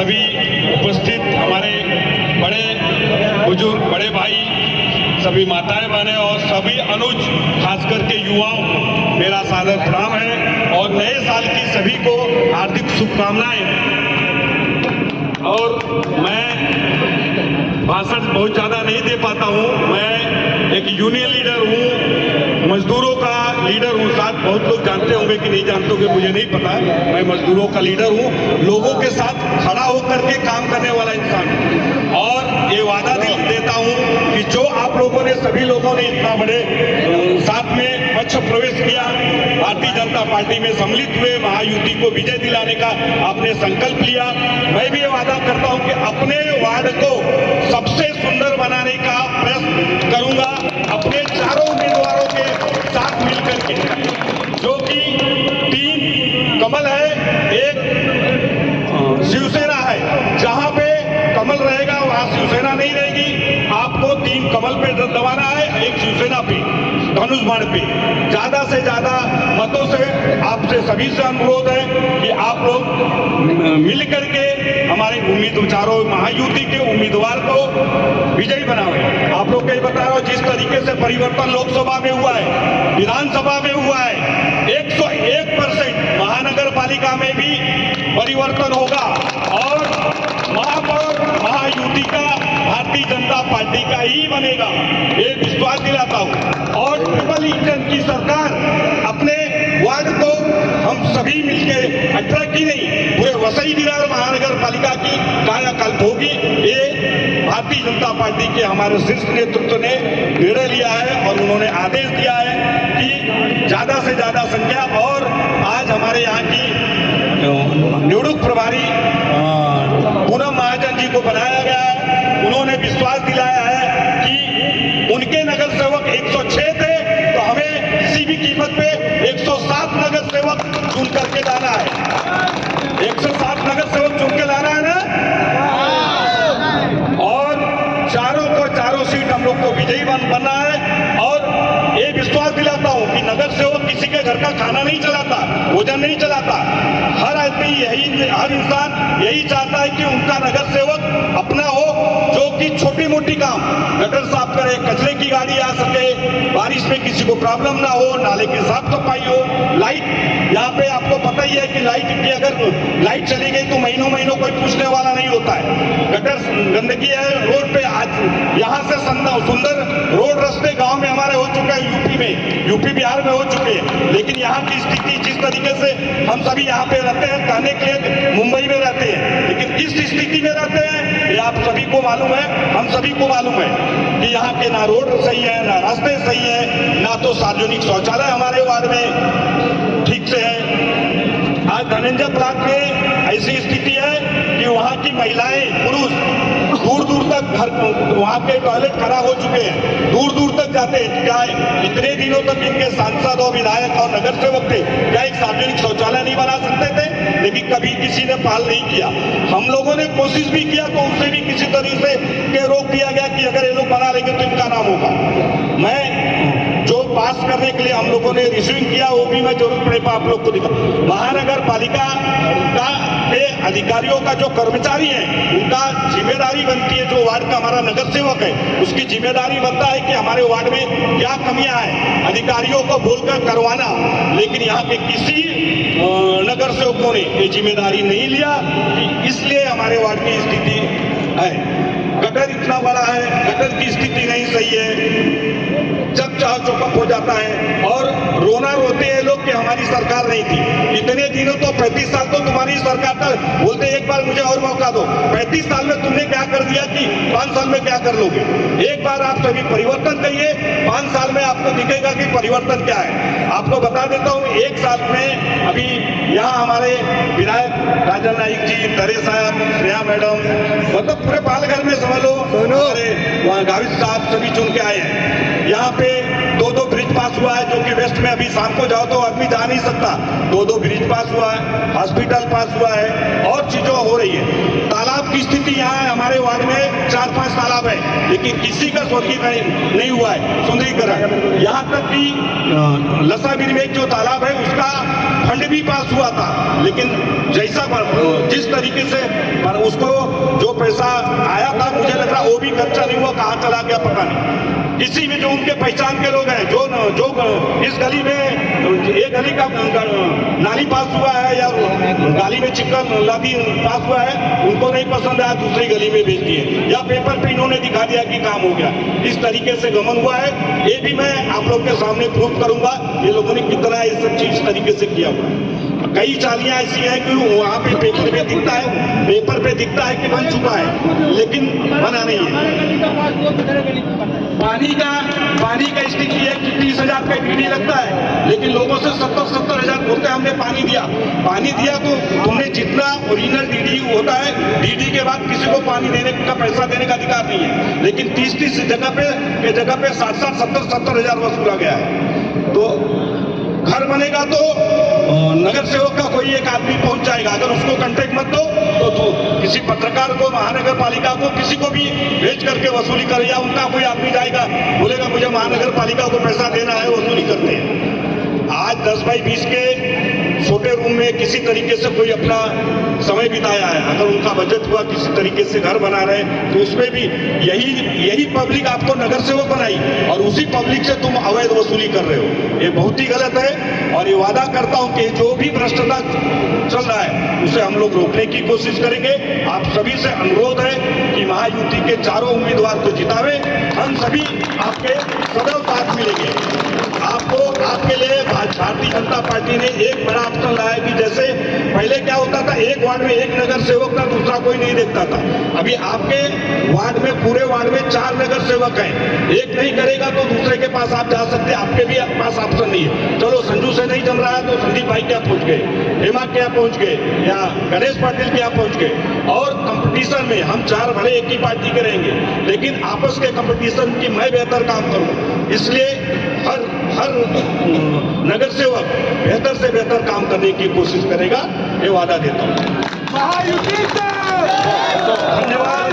सभी उपस्थित हमारे बड़े बुजुर्ग, बड़े भाई, सभी माताएं बहनें और सभी अनुज, खास करके युवाओं को मेरा सादर प्रणाम है और नए साल की सभी को हार्दिक शुभकामनाएं। और मैं भाषण बहुत ज़्यादा नहीं दे पाता हूँ। मैं एक यूनियन लीडर हूँ, मजदूरों का लीडर हूँ। साथ बहुत लोग जानते होंगे कि नहीं जानते होंगे, मुझे नहीं पता। मैं मजदूरों का लीडर हूँ, लोगों के साथ खड़ा होकर के काम करने वाला इंसान हूँ। और ये वादा देता हूँ कि जो आप लोगों ने, सभी लोगों ने इतना बड़े साथ में पक्ष प्रवेश किया, भारतीय जनता पार्टी में सम्मिलित हुए, महायुति को विजय दिलाने का आपने संकल्प लिया, मैं भी ये वादा करता हूँ कि अपने वार्ड को सबसे सुंदर बनाने का प्रयास करूंगा, अपने चारों उम्मीदवारों के साथ मिलकर के, जो कि 3 कमल है, एक शिवसेना है। जहां पे कमल रहेगा वहां शिवसेना नहीं रहेगी। आपको 3 कमल पे दबाना है, एक शिवसेना पे, धनुष बाण पे। ज्यादा से ज्यादा मतों से आपसे सभी से अनुरोध है कि आप लोग मिल करके हमारे चारों महायुति के उम्मीदवार को विजयी बनावे। आप लोग को बता रहा हूं, जिस तरीके से परिवर्तन लोकसभा में हुआ है, विधानसभा में हुआ है, 101% महानगर पालिका में भी परिवर्तन होगा और महापौर महायुति का भारतीय जनता पार्टी का ही बनेगा, ये विश्वास दिलाता हूं। और ट्रिपल इंजन की सरकार अपने वार्ड को हम सभी मिलके 18 की नहीं, पूरे वसई विरार महानगर पालिका की कायाकल्प होगी। ये भारतीय जनता पार्टी के हमारे शीर्ष नेतृत्व ने निर्णय लिया है और उन्होंने आदेश दिया है कि ज्यादा से ज्यादा संख्या। और आज हमारे यहाँ की निवडुक प्रभारी पूनम महाजन जी को बनाया गया है। उन्होंने विश्वास दिलाया है कि उनके नगर सेवक 106 थे, तो हमें किसी भी कीमत पे 107 नगर सेवक चुन करके लाना है। 107 नगर सेवक चुन के लाना है ना। और चारों को चारों सीट हम लोग को विजयी बनना है। और ये विश्वास दिलाता हूं कि नगर सेवक किसी के घर का खाना नहीं चलाता, भोजन नहीं चलाता। हर आदमी हर इंसान यही चाहता है कि उनका नगर सेवक अपना हो, जो कि छोटी मोटी काम, गटर साफ करे, कचरे की गाड़ी आ सके, बारिश में किसी को प्रॉब्लम ना हो, नाले की साफ सफाई हो, लाइट, यहाँ पे आपको पता ही है कि लाइट की अगर लाइट चली गई तो महीनों महीनों कोई पूछने वाला नहीं होता है। गटर गंदगी है रोड पे, आज यहाँ से सुंदर रोड रास्ते गांव में हमारे हो चुके हैं, यूपी बिहार में हो चुके हैं। लेकिन यहाँ की स्थिति जिस तरीके से हम सभी यहाँ पे रहते हैं, कहने के लिए मुंबई में रहते हैं, लेकिन किस स्थिति में रहते हैं ये आप सभी को मालूम है, हम सभी को मालूम है कि यहाँ के ना रोड सही है, ना रास्ते सही है, ना तो सार्वजनिक शौचालय हमारे वार्ड में ठीक से है। आज धनंजय ब्लॉक में ऐसी स्थिति है कि वहाँ की महिलाएं, पुरुष दूर दूर तक घर, वहाँ के टॉयलेट खराब हो चुके हैं, दूर दूर तक जाते हैं। क्या इतने दिनों तक इनके सांसद और विधायक और नगर सेवक थे, क्या एक सार्वजनिक शौचालय नहीं बना सकते थे? लेकिन कभी किसी ने पहल नहीं किया। हम लोगों ने कोशिश भी किया तो उसे भी किसी तरीके से रोक दिया गया कि अगर ये लोग बना लेंगे तो इनका नाम होगा। मैं जो पास करने के लिए हम लोगों ने रिसीविंग किया वो भी मैं जरूर पड़े आप लोग को दिखा। महानगर पालिका का अधिकारियों का जो कर्मचारी है, उनका जिम्मेदारी बनती है, जो वार्ड का हमारा नगर सेवक है उसकी जिम्मेदारी बनता है कि हमारे वार्ड में क्या कमियां हैं, अधिकारियों को बोलकर करवाना। लेकिन यहाँ पे किसी नगर सेवकों ने ये जिम्मेदारी नहीं लिया, इसलिए हमारे वार्ड की स्थिति है। गटर इतना बड़ा है, गटर की स्थिति नहीं सही है, जब चाहो चौपट हो जाता है। और रोना रोते हैं लोग कि हमारी सरकार नहीं थी। इतने दिनों तो 35 साल तो तुम्हारी सरकार था, बोलते एक बार मुझे और मौका दो। 35 साल में तुमने क्या कर दिया कि 5 साल में क्या कर लोगे? एक बार आप सभी परिवर्तन करिए, 5 साल में आपको दिखेगा कि परिवर्तन क्या है। आपको बता देता हूँ, 1 साल में अभी यहाँ हमारे विधायक राजन नाइक जी, दरे साहब, स्नेहा मैडम, मतलब पूरे पालघर में समझ लो, हमारे गावित साहब सभी चुन के आए हैं। यहाँ पे 2-2 ब्रिज पास हुआ है, जो कि वेस्ट में अभी शाम को जाओ तो आदमी जा नहीं सकता। 2 ब्रिज पास हुआ है, हॉस्पिटल पास हुआ है और चीजों हो रही है। तालाब की स्थिति यहाँ है, हमारे वार्ड में 4-5 तालाब है, लेकिन किसी का स्वर्गीकरण नहीं हुआ है, सुंदरीकरण। यहाँ तक कि लसाबीर में जो तालाब है उसका फंड भी पास हुआ था, लेकिन जैसा जिस तरीके से उसको जो पैसा आया था, मुझे लग रहा वो भी खर्चा नहीं हुआ, कहाँ चला गया पता नहीं। इसी में जो उनके पहचान के लोग हैं, जो इस गली में एक गली का नाली पास हुआ है या गली में चिकन लादी पास हुआ है, उनको नहीं पसंद आया, दूसरी गली में भेज दिए, या पेपर पे इन्होंने दिखा दिया कि काम हो गया। इस तरीके से गमन हुआ है, ये भी मैं आप लोग के सामने प्रूफ करूंगा ये लोगों ने कितना ये सब चीज तरीके से किया हुआ है। कई चालियां ऐसी हैं कि वहाँ पे पेपर पे दिखता है कि बन चुका है, लेकिन बना नहीं है। पानी का स्थिति है कि 30,000 का डीडी लगता है, लेकिन लोगों से 70,000 बोलते हैं हमने पानी दिया तो तुमने जितना ओरिजिनल डीडी होता है, डीडी के बाद किसी को पानी देने का पैसा देने का अधिकार नहीं है, लेकिन 30 जगह पे 60,000 70,000 वसूला गया है। तो घर बनेगा तो नगर सेवक का कोई एक आदमी पहुंच जाएगा, अगर उसको कांटेक्ट मत दो तो किसी पत्रकार को, महानगर पालिका को, किसी को भी भेज करके वसूली करे, या उनका कोई आदमी जाएगा बोलेगा मुझे महानगर पालिका को पैसा देना है, वसूली करते हैं। आज 10 बाई 20 के छोटे रूम में किसी तरीके से कोई अपना समय बिताया है, अगर उनका बजट हुआ किसी तरीके से घर बना रहे तो उसमें भी यही पब्लिक आपको नगर सेवक बनाई और उसी पब्लिक से तुम अवैध वसूली कर रहे हो। ये बहुत ही गलत है और ये वादा करता हूं कि जो भी भ्रष्टाचार चल रहा है उसे हम लोग रोकने की कोशिश करेंगे। आप सभी से अनुरोध है कि महायुति के चारों उम्मीदवार को जितावे, हम सभी आपके सदैव साथ मिलेंगे। आपके लिए भारतीय जनता पार्टी ने एक बड़ा ऑप्शन लाया कि जैसे पहले क्या होता था, एक वार्ड में एक नगर सेवक था, दूसरा कोई नहीं देखता था। अभी आपके वार्ड में, पूरे वार्ड में 4 नगर सेवक हैं, एक नहीं करेगा तो दूसरे के पास आप जा सकते हैं, आपके भी पास ऑप्शन नहीं है। चलो संजू से नहीं जम रहा है तो संदीप भाई क्या पहुंच गए, हेमा क्या पहुंच गए, या गणेश पाटिल क्या पहुंच गए। और कंपटीशन में हम 4 भले एक ही पार्टी के रहेंगे, लेकिन आपस के कंपटीशन की मैं बेहतर काम करूं, इसलिए हर नगर सेवक बेहतर से बेहतर काम करने की कोशिश करेगा, ये वादा देता हूं। धन्यवाद।